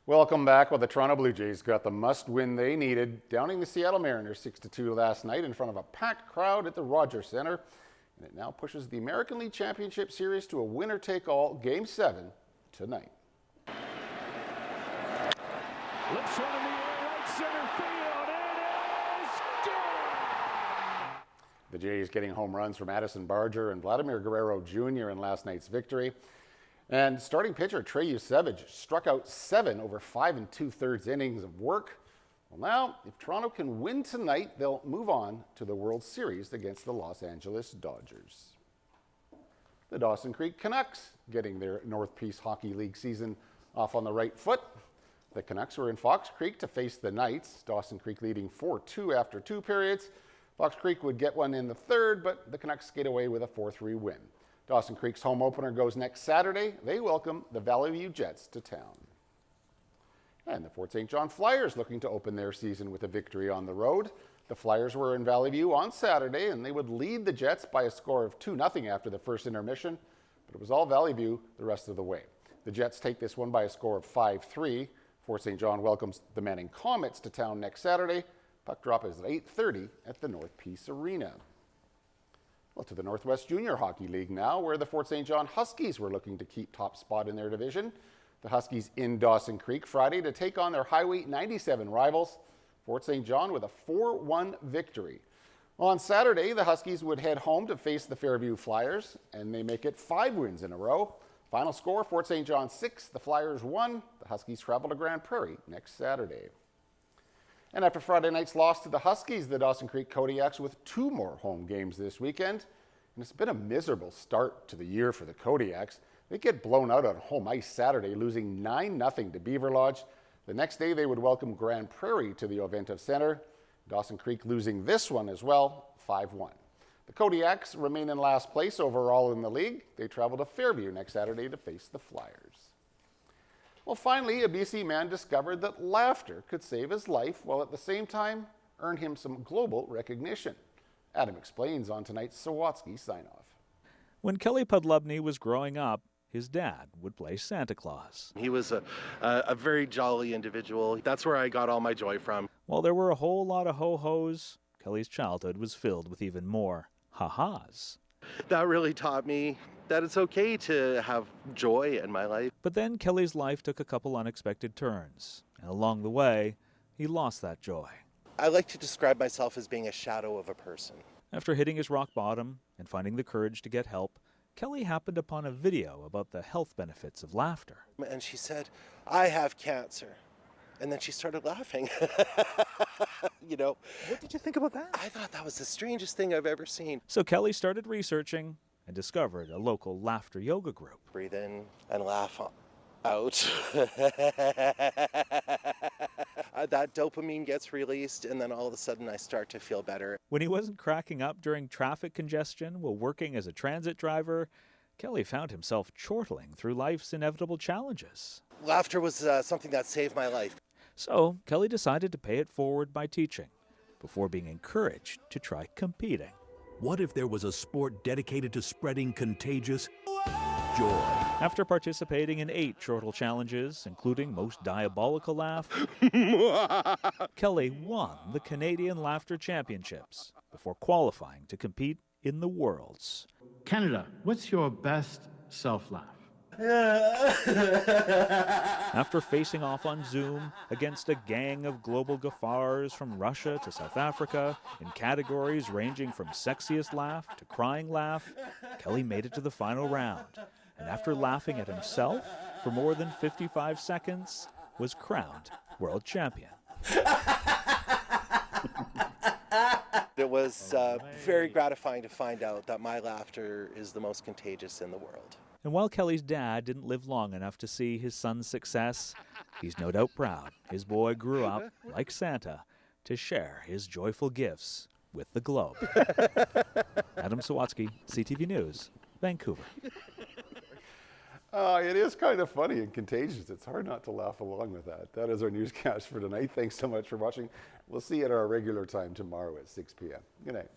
Welcome back. Well, the Toronto Blue Jays got the must-win they needed, downing the Seattle Mariners 6-2 last night in front of a packed crowd at the Rogers Centre. And it now pushes the American League Championship Series to a winner-take-all Game 7 tonight. Lifts one in the air, right center field, it is gone! The Jays getting home runs from Addison Barger and Vladimir Guerrero Jr. in last night's victory. And starting pitcher Trey Yusevich struck out 7 over 5 2/3 innings of work. Well, now, if Toronto can win tonight, they'll move on to the World Series against the Los Angeles Dodgers. The Dawson Creek Canucks getting their North Peace Hockey League season off on the right foot. The Canucks were in Fox Creek to face the Knights, Dawson Creek leading 4-2 after 2 periods. Fox Creek would get one in the third, but the Canucks skate away with a 4-3 win. Dawson Creek's home opener goes next Saturday. They welcome the Valley View Jets to town. And the Fort St. John Flyers looking to open their season with a victory on the road. The Flyers were in Valley View on Saturday, and they would lead the Jets by a score of 2-0 after the first intermission, but it was all Valley View the rest of the way. The Jets take this one by a score of 5-3. Fort St. John welcomes the Manning Comets to town next Saturday. Puck drop is at 8:30 at the North Peace Arena. Well, to the Northwest Junior Hockey League now, where the Fort St. John Huskies were looking to keep top spot in their division. The Huskies in Dawson Creek Friday to take on their Highway 97 rivals, Fort St. John, with a 4-1 victory. On Saturday, the Huskies would head home to face the Fairview Flyers, and they make it 5 wins in a row. Final score, Fort St. John 6, the Flyers 1. The Huskies travel to Grand Prairie next Saturday. And after Friday night's loss to the Huskies, the Dawson Creek Kodiaks with 2 more home games this weekend. And it's been a miserable start to the year for the Kodiaks. They get blown out on home ice Saturday, losing 9-0 to Beaver Lodge. The next day, they would welcome Grand Prairie to the Oventive Center. Dawson Creek losing this one as well, 5-1. The Kodiaks remain in last place overall in the league. They travel to Fairview next Saturday to face the Flyers. Well, finally, a BC man discovered that laughter could save his life while at the same time earn him some global recognition. Adam explains on tonight's Sawatsky sign-off. When Kelly Podlubny was growing up, his dad would play Santa Claus. He was a very jolly individual. That's where I got all my joy from. While there were a whole lot of ho-hos, Kelly's childhood was filled with even more ha-has. That really taught me that it's okay to have joy in my life. But then Kelly's life took a couple unexpected turns, and along the way, he lost that joy. I like to describe myself as being a shadow of a person. After hitting his rock bottom and finding the courage to get help, Kelly happened upon a video about the health benefits of laughter. And she said, "I have cancer." And then she started laughing. You know. What did you think about that? I thought that was the strangest thing I've ever seen. So Kelly started researching and discovered a local laughter yoga group. Breathe in and laugh out. That dopamine gets released, and then all of a sudden I start to feel better. When he wasn't cracking up during traffic congestion while working as a transit driver, Kelly found himself chortling through life's inevitable challenges. Laughter was something that saved my life. So Kelly decided to pay it forward by teaching, before being encouraged to try competing. What if there was a sport dedicated to spreading contagious joy? After participating in 8 chortle challenges, including Most Diabolical Laugh, Kelly won the Canadian Laughter Championships before qualifying to compete in the Worlds. Canada, what's your best self-laugh? After facing off on Zoom against a gang of global guffaws from Russia to South Africa in categories ranging from sexiest laugh to crying laugh, Kelly made it to the final round, and after laughing at himself for more than 55 seconds, was crowned world champion. It was very gratifying to find out that my laughter is the most contagious in the world. And while Kelly's dad didn't live long enough to see his son's success, he's no doubt proud his boy grew up, like Santa, to share his joyful gifts with the globe. Adam Sawatsky, CTV News, Vancouver. It is kind of funny and contagious. It's hard not to laugh along with that. That is our newscast for tonight. Thanks so much for watching. We'll see you at our regular time tomorrow at 6 p.m. Good night.